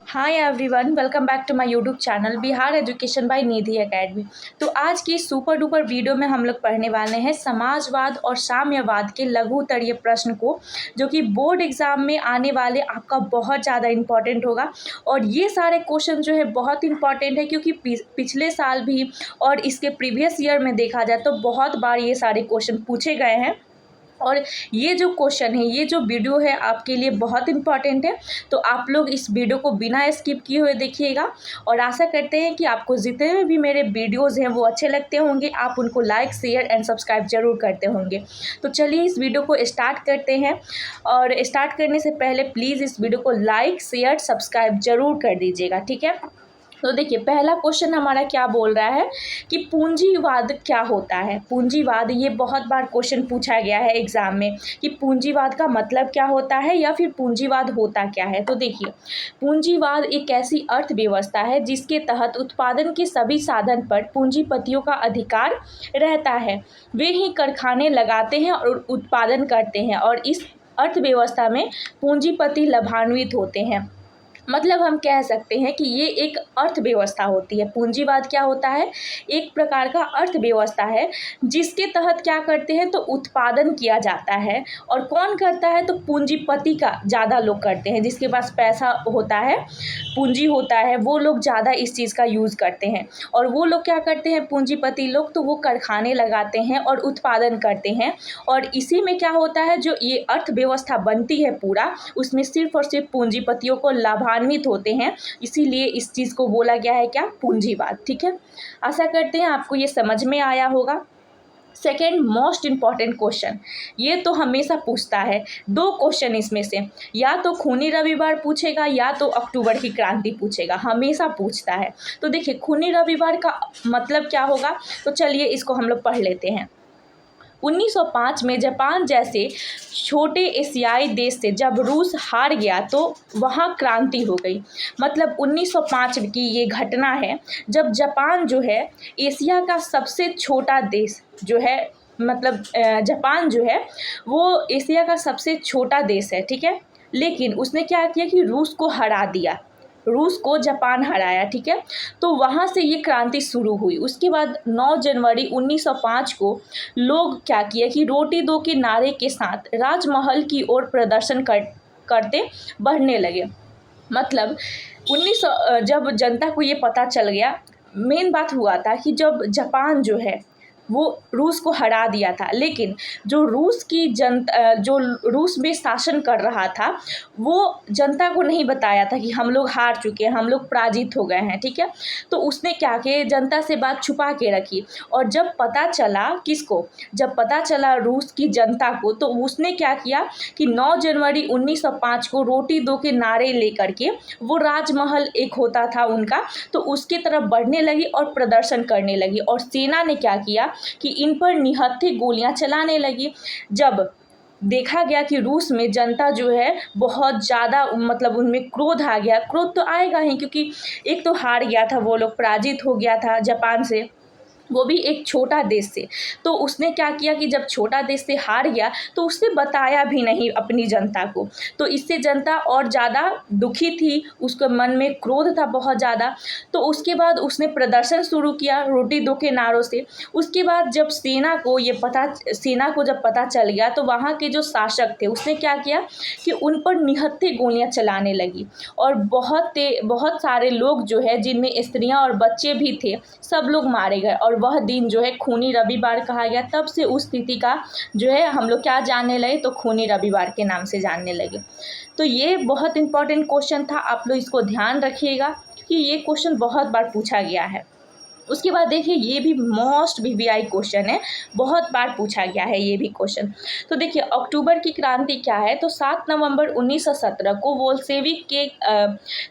Hi everyone, welcome back to my YouTube channel Bihar education by Nidhi academy. तो आज की super duper video में हम लोग पढ़ने वाले हैं समाजवाद और साम्यवाद के लघु उत्तरीय प्रश्न को, जो कि बोर्ड एग्जाम में आने वाले आपका बहुत ज़्यादा इंपॉर्टेंट होगा। और ये सारे क्वेश्चन जो है बहुत इंपॉर्टेंट है, क्योंकि पिछले साल भी और इसके प्रीवियस ईयर में देखा जाए तो बहुत बार ये सारे क्वेश्चन पूछे गए हैं। और ये जो क्वेश्चन है, ये जो वीडियो है आपके लिए बहुत इंपॉर्टेंट है, तो आप लोग इस वीडियो को बिना स्किप किए हुए देखिएगा। और आशा करते हैं कि आपको जितने भी मेरे वीडियोस हैं वो अच्छे लगते होंगे, आप उनको लाइक शेयर एंड सब्सक्राइब जरूर करते होंगे। तो चलिए इस वीडियो को स्टार्ट करते हैं। और स्टार्ट करने से पहले प्लीज़ इस वीडियो को लाइक शेयर सब्सक्राइब जरूर कर दीजिएगा, ठीक है। तो देखिए पहला क्वेश्चन हमारा क्या बोल रहा है कि पूंजीवाद क्या होता है। पूंजीवाद, ये बहुत बार क्वेश्चन पूछा गया है एग्जाम में कि पूंजीवाद का मतलब क्या होता है या फिर पूंजीवाद होता क्या है। तो देखिए पूंजीवाद एक ऐसी अर्थव्यवस्था है जिसके तहत उत्पादन के सभी साधन पर पूंजीपतियों का अधिकार रहता है। वे ही कारखाने लगाते हैं और उत्पादन करते हैं, और इस अर्थव्यवस्था में पूंजीपति लाभान्वित होते हैं। मतलब हम कह सकते हैं कि ये एक अर्थव्यवस्था होती है। पूंजीवाद क्या होता है? एक प्रकार का अर्थव्यवस्था है जिसके तहत क्या करते हैं तो उत्पादन किया जाता है। और कौन करता है तो पूंजीपति का ज़्यादा लोग करते हैं, जिसके पास पैसा होता है, पूंजी होता है, वो लोग ज़्यादा इस चीज़ का यूज़ करते हैं। और वो लोग क्या करते हैं पूंजीपति लोग, तो वो कारखाने लगाते हैं और उत्पादन करते हैं। और इसी में क्या होता है, जो ये अर्थव्यवस्था बनती है पूरा, उसमें सिर्फ और सिर्फ पूंजीपतियों को लाभान्वित होते हैं। इसीलिए इस चीज़ को बोला गया है क्या? पूंजीवाद, ठीक है। आशा करते हैं आपको ये समझ में आया होगा। सेकेंड मोस्ट इम्पॉर्टेंट क्वेश्चन, ये तो हमेशा पूछता है, दो क्वेश्चन इसमें से, या तो खूनी रविवार पूछेगा या तो अक्टूबर की क्रांति पूछेगा, हमेशा पूछता है। तो देखिए खूनी रविवार का मतलब क्या होगा, तो चलिए इसको हम लोग पढ़ लेते हैं। 1905 में जापान जैसे छोटे एशियाई देश से जब रूस हार गया तो वहाँ क्रांति हो गई। मतलब 1905 की ये घटना है जब जापान जो है एशिया का सबसे छोटा देश जो है, मतलब जापान जो है वो एशिया का सबसे छोटा देश है, ठीक है। लेकिन उसने क्या किया कि रूस को हरा दिया, रूस को जापान हराया, ठीक है। तो वहाँ से ये क्रांति शुरू हुई। उसके बाद 9 जनवरी 1905 को लोग क्या किया कि रोटी दो के नारे के साथ राजमहल की ओर प्रदर्शन करते बढ़ने लगे। मतलब 1900 जब जनता को ये पता चल गया, मेन बात हुआ था कि जब जापान जो है वो रूस को हरा दिया था, लेकिन जो रूस की जनता, जो रूस में शासन कर रहा था, वो जनता को नहीं बताया था कि हम लोग हार चुके हैं, हम लोग पराजित हो गए हैं, ठीक है। तो उसने क्या किया, जनता से बात छुपा के रखी। और जब पता चला किसको, जब पता चला रूस की जनता को, तो उसने क्या किया कि 9 जनवरी 1905 को रोटी दो के नारे लेकर के, वो राजमहल एक होता था उनका, तो उसकी तरफ बढ़ने लगी और प्रदर्शन करने लगी। और सेना ने क्या किया कि इन पर निहत्थे गोलियां चलाने लगी। जब देखा गया कि रूस में जनता जो है बहुत ज़्यादा, मतलब उनमें क्रोध आ गया, क्रोध तो आएगा ही, क्योंकि एक तो हार गया था वो लोग, पराजित हो गया था जापान से, वो भी एक छोटा देश से। तो उसने क्या किया कि जब छोटा देश से हार गया तो उसने बताया भी नहीं अपनी जनता को, तो इससे जनता और ज़्यादा दुखी थी, उसके मन में क्रोध था बहुत ज़्यादा। तो उसके बाद उसने प्रदर्शन शुरू किया रोटी दो के नारों से। उसके बाद जब सेना को जब पता चल गया, तो वहाँ के जो शासक थे उसने क्या किया कि उन पर निहत्थे गोलियाँ चलाने लगी। और बहुत सारे लोग जो है, जिनमें स्त्रियाँ और बच्चे भी थे, सब लोग मारे गए। और वह दिन जो है खूनी रविवार कहा गया। तब से उस तिथि का जो है हम लोग क्या जानने लगे, तो खूनी रविवार के नाम से जानने लगे। तो ये बहुत इंपॉर्टेंट क्वेश्चन था, आप लोग इसको ध्यान रखिएगा क्योंकि ये क्वेश्चन बहुत बार पूछा गया है। उसके बाद देखिए ये भी मोस्ट वीवीआई क्वेश्चन है, बहुत बार पूछा गया है ये भी क्वेश्चन। तो देखिए अक्टूबर की क्रांति क्या है, तो 7 नवंबर 1917 को बोल्शेविक के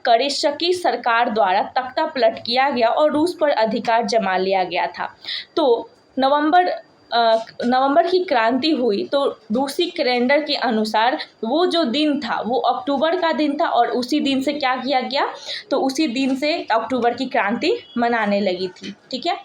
करेशकी सरकार द्वारा तख्ता पलट किया गया और रूस पर अधिकार जमा लिया गया था। तो नवंबर की क्रांति हुई, तो रूसी कैलेंडर के अनुसार वो जो दिन था वो अक्टूबर का दिन था, और उसी दिन से क्या किया गया, तो उसी दिन से अक्टूबर की क्रांति मनाने लगी थी, ठीक है।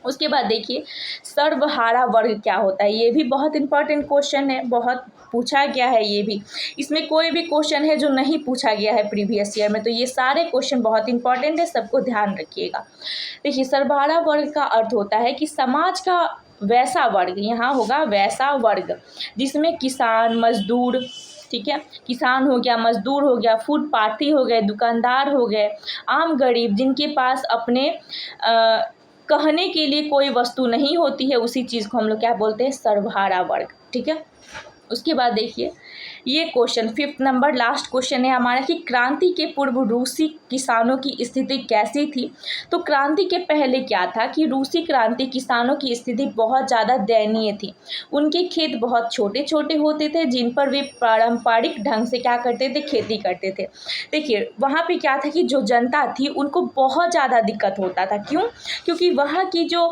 उसके बाद देखिए सर्वहारा वर्ग क्या होता है, ये भी बहुत इंपॉर्टेंट क्वेश्चन है, बहुत पूछा गया है ये भी। इसमें कोई भी क्वेश्चन है जो नहीं पूछा गया है प्रीवियस ईयर में, तो ये सारे क्वेश्चन बहुत इंपॉर्टेंट है, सबको ध्यान रखिएगा। देखिए, सर्वहारा वर्ग का अर्थ होता है कि समाज का वैसा वर्ग, यहाँ होगा वैसा वर्ग जिसमें किसान, मजदूर, ठीक है, किसान हो गया, मजदूर हो गया, फुटपाथी हो गए, दुकानदार हो गए, आम गरीब जिनके पास अपने कहने के लिए कोई वस्तु नहीं होती है, उसी चीज़ को हम लोग क्या बोलते हैं, सर्वहारा वर्ग। ठीक है, उसके बाद देखिए ये question 5th number last question है हमारा कि क्रांति के पूर्व रूसी किसानों की स्थिति कैसी थी। तो क्रांति के पहले क्या था कि रूसी क्रांति किसानों की स्थिति बहुत ज़्यादा दयनीय थी। उनके खेत बहुत छोटे छोटे होते थे जिन पर वे पारंपरिक ढंग से क्या करते थे, खेती करते थे। देखिए वहाँ पे क्या था कि जो जनता थी उनको बहुत ज़्यादा दिक्कत होता था। क्यों? क्योंकि वहाँ की जो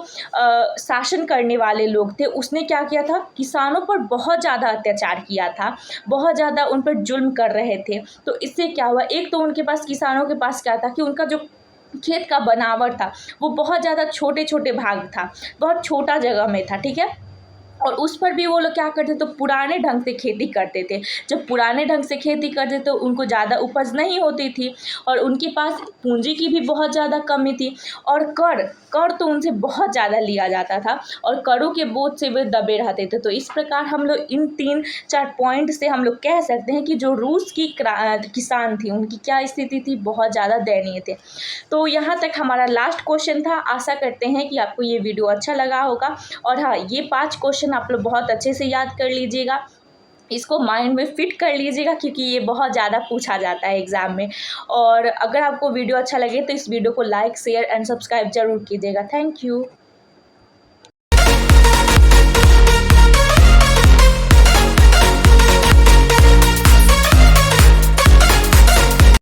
शासन करने वाले लोग थे उसने क्या किया था, किसानों पर बहुत ज़्यादा अत्याचार किया था, बहुत ज़्यादा उन पर जुल्म कर रहे थे। तो इससे क्या हुआ, एक तो उनके पास, किसानों के पास क्या था कि उनका जो खेत का बनावट था वो बहुत ज़्यादा छोटे छोटे भाग था, बहुत छोटा जगह में था। ठीक है, और उस पर भी वो लोग क्या करते तो पुराने ढंग से खेती करते थे। जब पुराने ढंग से खेती करते तो उनको ज़्यादा उपज नहीं होती थी और उनके पास पूंजी की भी बहुत ज़्यादा कमी थी। और कर तो उनसे बहुत ज़्यादा लिया जाता था और करों के बोझ से वे दबे रहते थे। तो इस प्रकार हम लोग इन 3-4 पॉइंट से हम लोग कह सकते हैं कि जो रूस की किसान थी उनकी क्या स्थिति थी, बहुत ज़्यादा दयनीय थे। तो यहाँ तक हमारा लास्ट क्वेश्चन था। आशा करते हैं कि आपको ये वीडियो अच्छा लगा होगा। और हाँ, ये 5 क्वेश्चन आप लोग बहुत अच्छे से याद कर लीजिएगा, इसको माइंड में फिट कर लीजिएगा क्योंकि ये बहुत ज़्यादा पूछा जाता है एग्ज़ाम में। और अगर आपको वीडियो अच्छा लगे तो इस वीडियो को लाइक, शेयर एंड सब्सक्राइब जरूर कीजिएगा। Thank you.